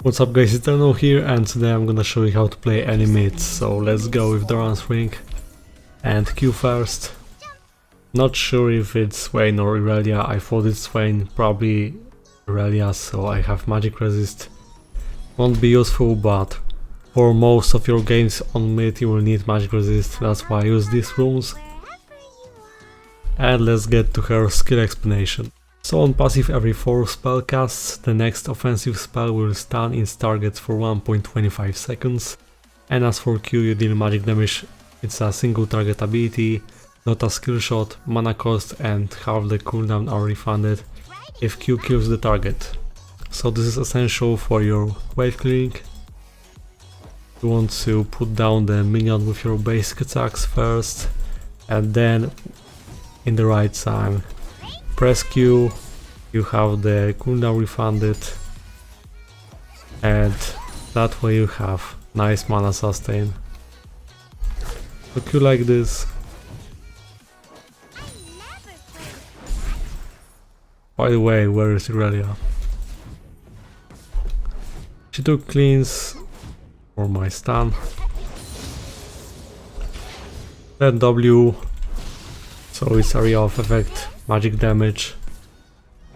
What's up guys, it's Adrian here and today I'm gonna show you how to play any mid, so let's go with the run swing and Q first. Not sure if it's Swain or Irelia, I thought it's Swain, probably Irelia, so I have magic resist. Won't be useful, but for most of your games on mid you will need magic resist, that's why I use these runes. And let's get to her skill explanation. So on passive, every 4 spell casts, the next offensive spell will stun its targets for 1.25 seconds. And as for Q, you deal magic damage. It's a single target ability, not a skill shot, mana cost and half the cooldown are refunded if Q kills the target. So this is essential for your wave clearing. You want to put down the minion with your basic attacks first, and then in the right time press Q, you have the cooldown refunded, and that way you have nice mana sustain. So Q like this. By the way, where is Irelia? She took cleans for my stun. Then W, so it's area of effect, magic damage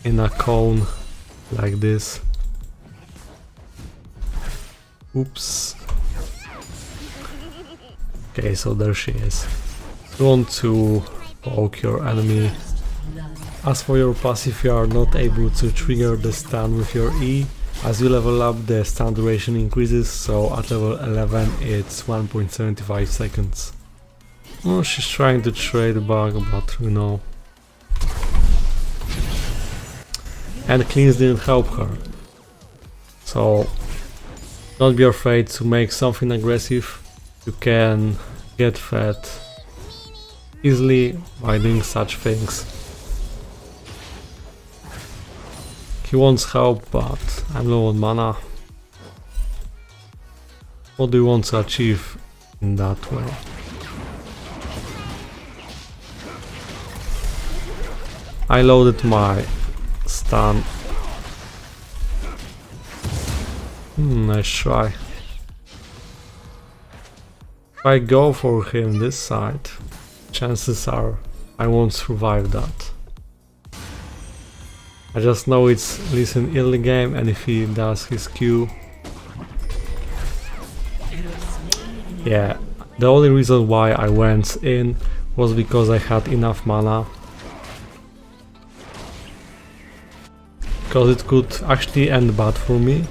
in a cone like this. Oops. Okay, so there she is. You want to poke your enemy. As for your passive, you are not able to trigger the stun with your E. As you level up, the stun duration increases, so at level 11 it's 1.75 seconds. Oh, she's trying to trade bug, but you know. And cleans didn't help her. So don't be afraid to make something aggressive. You can get fed easily by doing such things. He wants help, but I'm low on mana. What do you want to achieve in that way? I loaded my stun. Nice try. If I go for him this side, chances are I won't survive that. I just know it's listen early game, and if he does his Q, yeah, the only reason why I went in was because I had enough mana. Because it could actually end bad for me.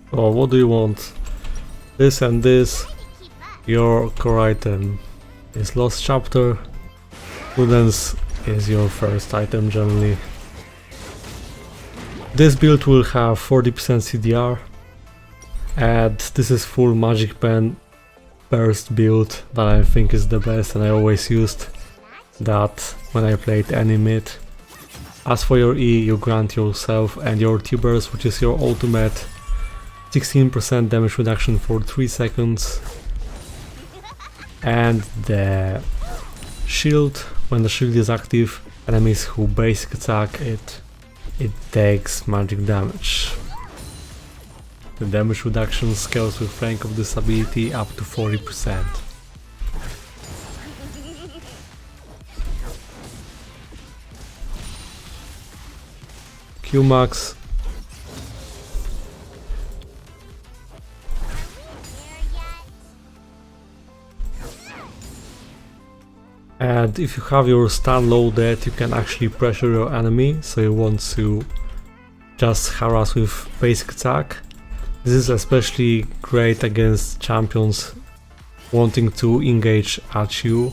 So what do you want? This and this. Your core item is Lost Chapter. Prudence is your first item generally. This build will have 40% CDR. And this is full magic pen burst build that I think is the best, and I always used that when I played any mid. As for your E, you grant yourself and your T-burst, which is your ultimate, 16% damage reduction for 3 seconds. And the shield, when the shield is active, enemies who basic attack it takes magic damage. The damage reduction scales with rank of this ability up to 40%. Q max. And if you have your stun loaded, you can actually pressure your enemy, so you want to just harass with basic attack. This is especially great against champions wanting to engage at you.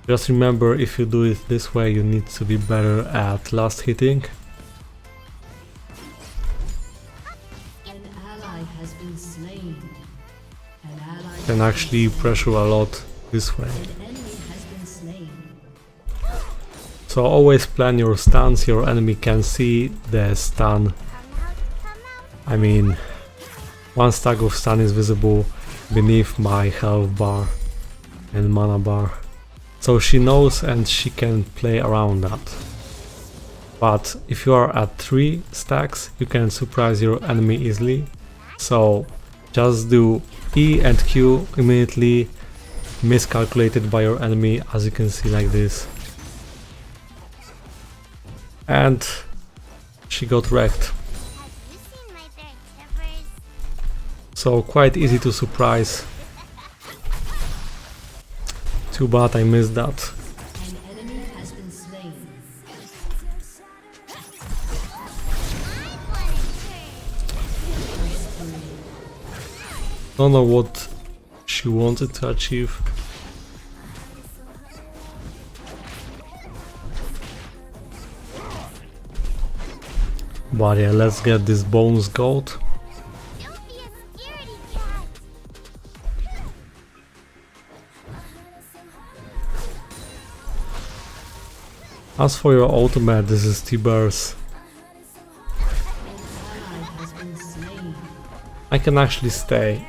Just remember, if you do it this way, you need to be better at last hitting. Can actually pressure a lot this way. So always plan your stuns, your enemy can see the stun. I mean, one stack of stun is visible beneath my health bar and mana bar. So she knows and she can play around that. But if you are at 3 stacks, you can surprise your enemy easily. So just do E and Q immediately, miscalculated by your enemy, as you can see like this. And she got wrecked. So quite easy to surprise. Too bad I missed that. Don't know what she wanted to achieve. But yeah, let's get this bonus gold. As for your ultimate, this is T-Burst. I can actually stay.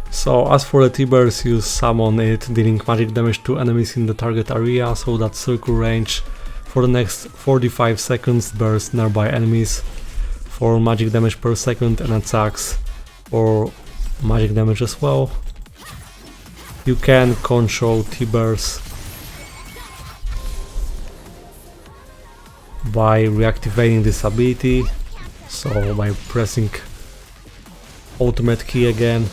So as for the T-Burst, you summon it, dealing magic damage to enemies in the target area, so that circle range for the next 45 seconds bursts nearby enemies for magic damage per second and attacks for magic damage as well. You can control T-Burst by reactivating this ability, so by pressing ultimate key again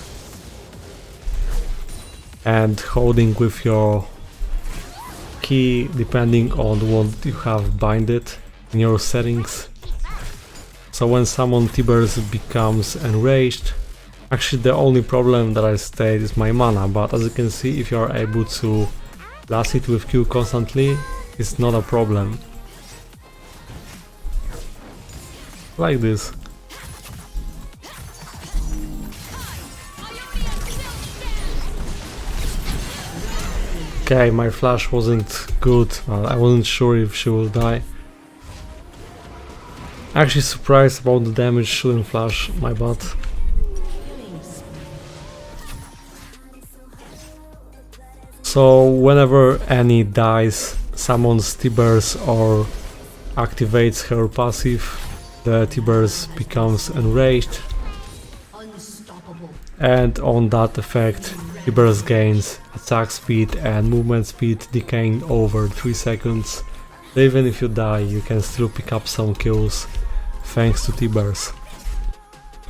and holding with your key depending on what you have binded in your settings. So when someone T-Burst becomes enraged, actually the only problem that I state is my mana, but as you can see, if you are able to last it with Q constantly, it's not a problem. Like this. Okay, my flash wasn't good. I wasn't sure if she will die. Actually surprised about the damage shouldn't flash, my bad. So whenever Annie dies, summons T-Burst or activates her passive, the T-Burst becomes enraged, and on that effect T-Burst gains attack speed and movement speed, decaying over 3 seconds. So even if you die, you can still pick up some kills thanks to T-Burst.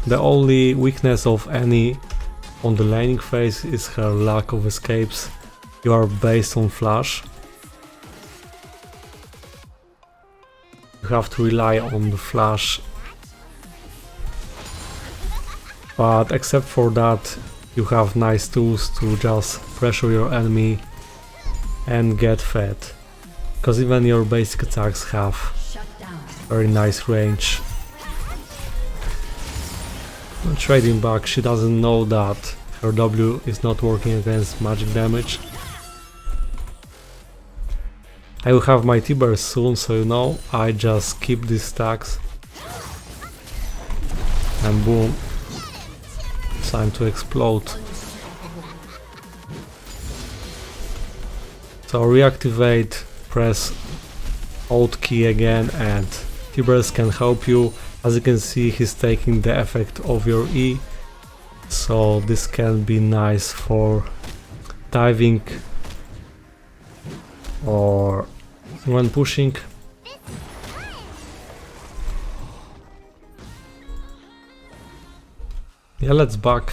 The only weakness of Annie on the laning phase is her lack of escapes. You are based on flash. You have to rely on the flash. But except for that, you have nice tools to just pressure your enemy and get fed. Because even your basic attacks have very nice range. Trading back, she doesn't know that her W is not working against magic damage. I will have my T-Burst soon, so you know, I just keep these stacks. And boom. Time to explode. So reactivate, press Alt key again, and T-Burst can help you. As you can see, he's taking the effect of your E, so this can be nice for diving or when pushing. Yeah, let's back.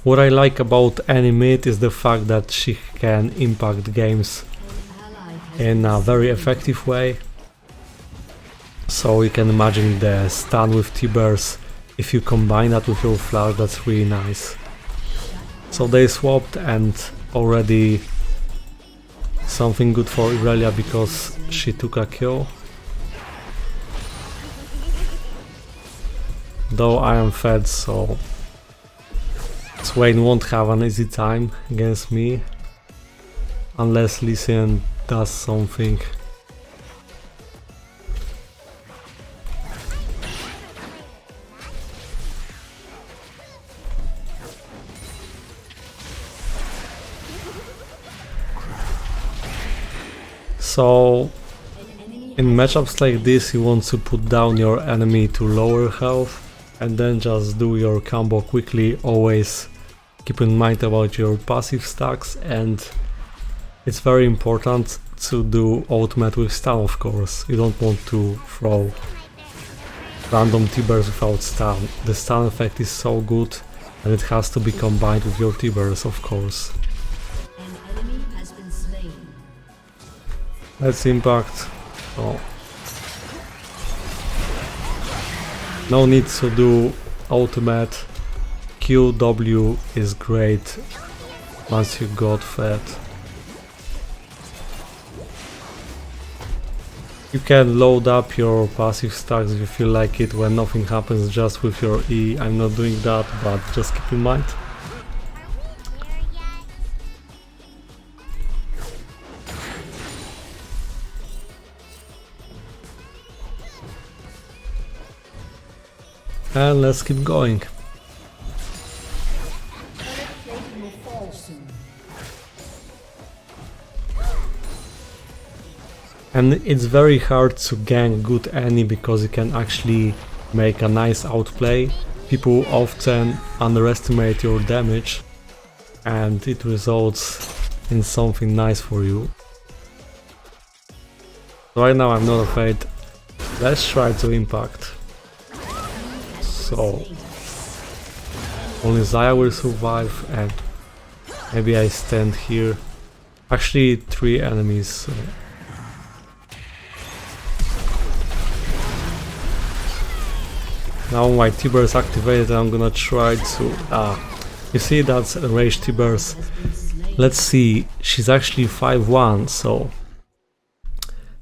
What I like about Annie mid is the fact that she can impact games in a very effective way. So you can imagine the stun with T-Burst. If you combine that with your flash, that's really nice. So they swapped, and already something good for Irelia because she took a kill. Though I am fed, so Swain won't have an easy time against me unless Lee Sin does something. So in matchups like this you want to put down your enemy to lower health and then just do your combo quickly. Always keep in mind about your passive stacks, and it's very important to do ultimate with stun, of course. You don't want to throw random T-bursts without stun. The stun effect is so good and it has to be combined with your T-bursts, of course. Let's impact. Oh. No need to do ultimate. QW is great once you got fed. You can load up your passive stacks if you feel like it when nothing happens just with your E. I'm not doing that, but just keep in mind. And let's keep going. And it's very hard to gank good Annie because you can actually make a nice outplay. People often underestimate your damage and it results in something nice for you. Right now I'm not afraid. Let's try to impact. So only Zaya will survive and maybe I stand here. Actually 3 enemies. So. Now my T-burst activated, I'm gonna try to... you see that's a rage T-burst. Let's see, she's actually 5-1, so...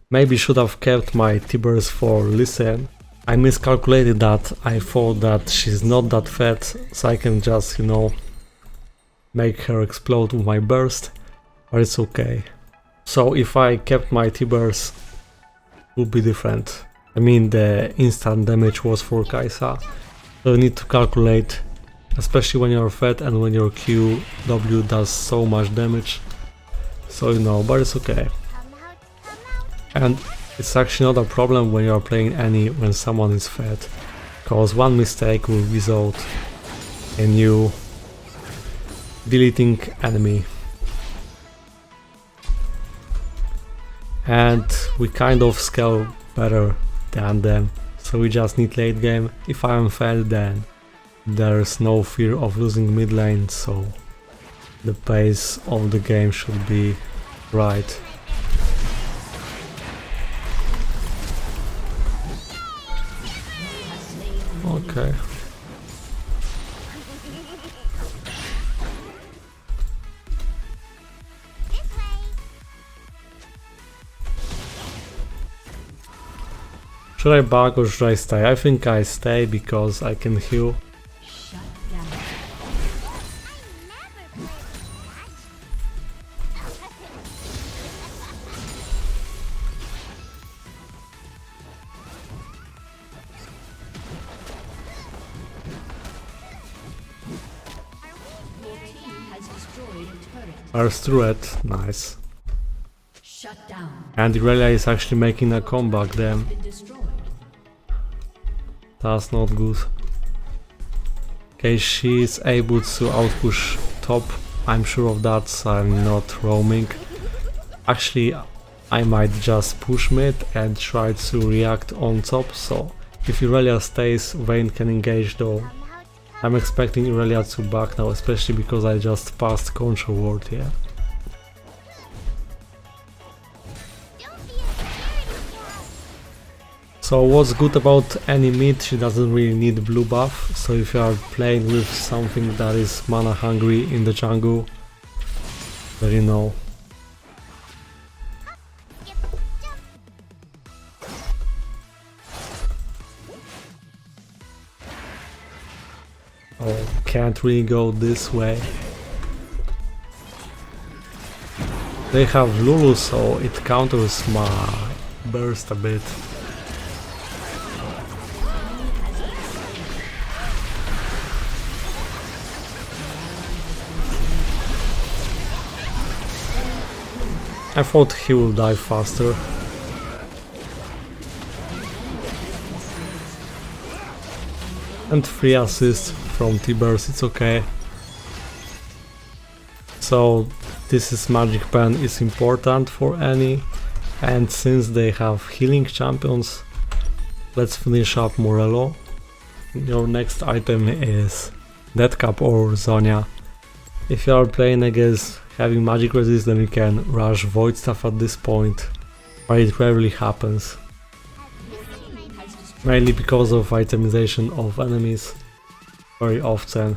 Maybe should have kept my T-burst for Listen. I miscalculated that. I thought that she's not that fat, so I can just, you know, make her explode with my burst, but it's okay. So if I kept my T-burst, it would be different. I mean, the instant damage was for Kai'Sa, so you need to calculate, especially when you're fat and when your QW does so much damage. So you know, but it's okay. And it's actually not a problem when you're playing Annie when someone is fat, because one mistake will result in you deleting enemy. And we kind of scale better than them, so we just need late game. If I am fed, then there's no fear of losing mid lane, so the pace of the game should be right. Okay. Should I back or should I stay? I think I stay because I can heal. First turret, nice. And Irelia is actually making a comeback then. That's not good. Okay, she is able to outpush top, I'm sure of that, so I'm not roaming. Actually, I might just push mid and try to react on top, so if Irelia stays, Vayne can engage though. I'm expecting Irelia to back now, especially because I just passed control ward here. So what's good about any mid, she doesn't really need blue buff, so if you are playing with something that is mana hungry in the jungle, then you know. Oh, can't really go this way. They have Lulu, so it counters my burst a bit. I thought he will die faster. And 3 assists from T-Burst, it's okay. So this is Magic Pen is important for any, and since they have healing champions, let's finish up Morello. Your next item is Death Cap or Zonia. If you are playing against having magic resist, then you can rush Void Staff at this point, but it rarely happens. Mainly because of itemization of enemies very often.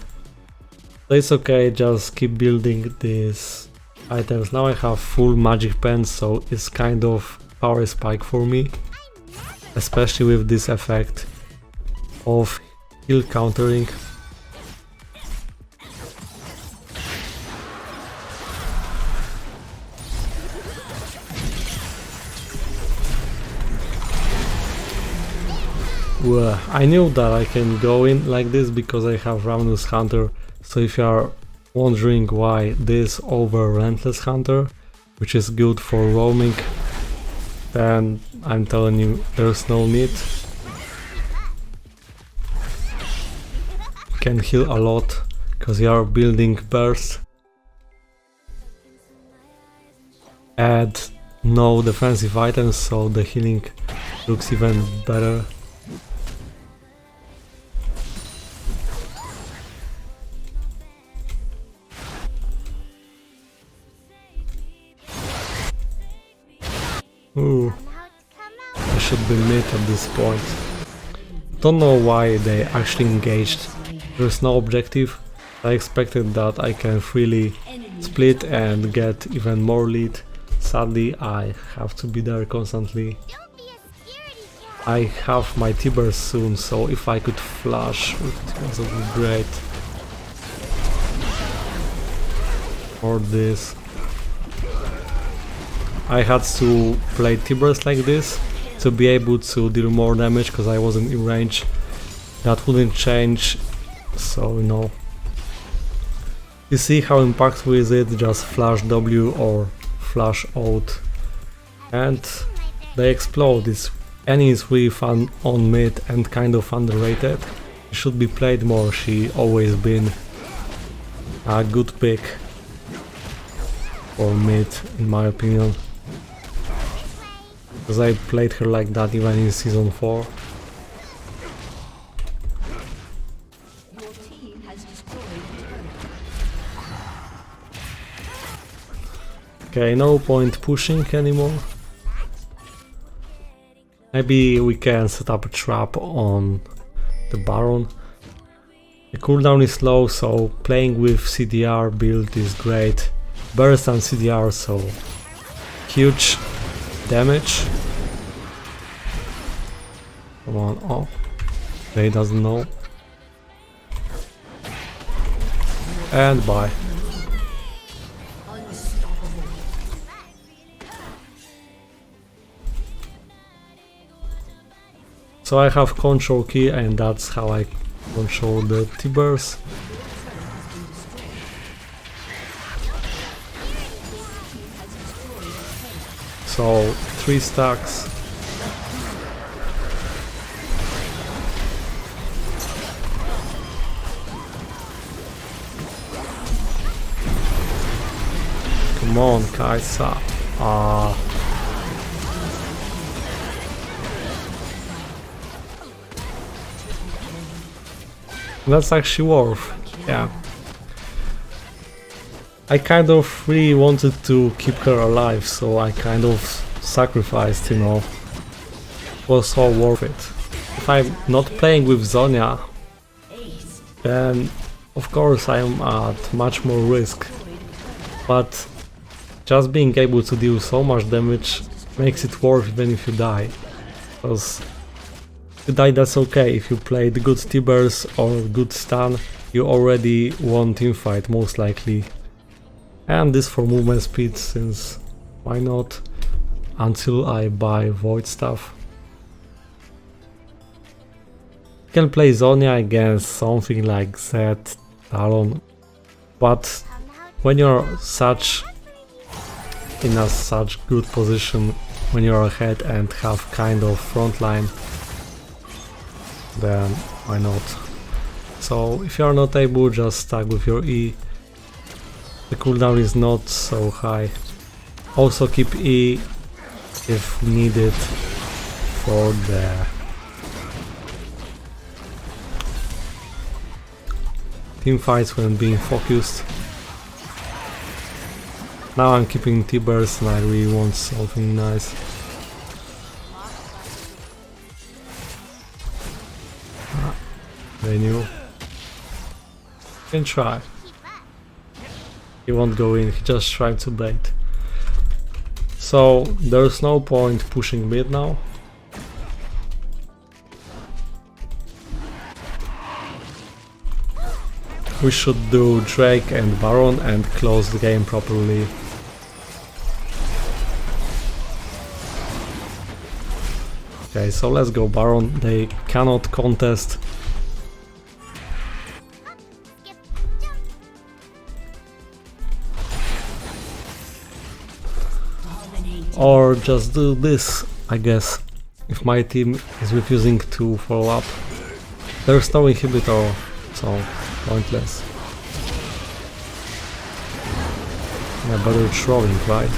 So it's okay, just keep building these items. Now I have full magic pen, so it's kind of power spike for me, especially with this effect of heal countering. Well, I knew that I can go in like this because I have Ravenous Hunter, so if you are wondering why this over Relentless Hunter, which is good for roaming, then I'm telling you there's no need. You can heal a lot because you are building burst. Add no defensive items, so the healing looks even better. Ooh, I should be mid at this point. Don't know why they actually engaged. There's no objective. I expected that I can freely split and get even more lead. Sadly, I have to be there constantly. I have my T-Burst soon, so if I could flash, it would be great. Or this. I had to play T-Burst like this to be able to deal more damage because I wasn't in range. That wouldn't change, so you know. You see how impactful is it? Just flash W or flash out and they explode. Annie is really fun on mid and kind of underrated. She should be played more, she always been a good pick for mid in my opinion. Because I played her like that even in season 4. Okay, no point pushing anymore. Maybe we can set up a trap on the Baron. The cooldown is low, so playing with CDR build is great. Burst and CDR, so huge damage. Come on, oh, they doesn't know. And bye. So I have control key and that's how I control the T-Burst. So 3 stacks. Come on, Kaisa. That's actually worth, yeah. I kind of really wanted to keep her alive, so I kind of sacrificed, you know. It was all worth it. If I'm not playing with Zonia, then of course I'm at much more risk. But just being able to deal so much damage makes it worth even if you die. Because if you die, that's okay. If you played good T-Burst or good stun, you already won teamfight most likely. And this for movement speed, since why not, until I buy Void Staff. You can play Zonia against something like Zed, Talon, but when you're such in a such good position when you're ahead and have kind of front line, then why not? So if you're not able, just stack with your E. The cooldown is not so high. Also keep E if needed for the team fights when being focused. Now I'm keeping T-burst and I really want something nice. They knew. Can try. He won't go in, he just tried to bait. So there's no point pushing mid now. We should do Drake and Baron and close the game properly. Okay, so let's go Baron. They cannot contest. Or just do this, I guess, if my team is refusing to follow up. There's no inhibitor, so pointless. Yeah, better throwing, right?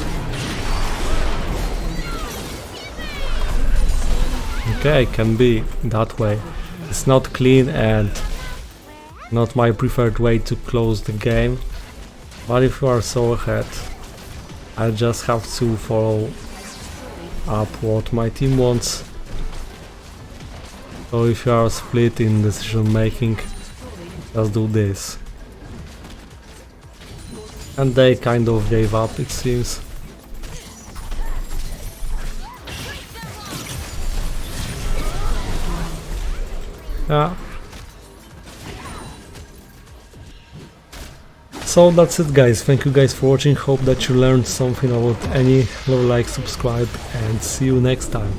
Okay, can be that way. It's not clean and not my preferred way to close the game. But if you are so ahead, I just have to follow up what my team wants. So if you are split in decision making, just do this. And they kind of gave up, it seems. Yeah. So that's it guys, thank you guys for watching, hope that you learned something about any, like, subscribe and see you next time.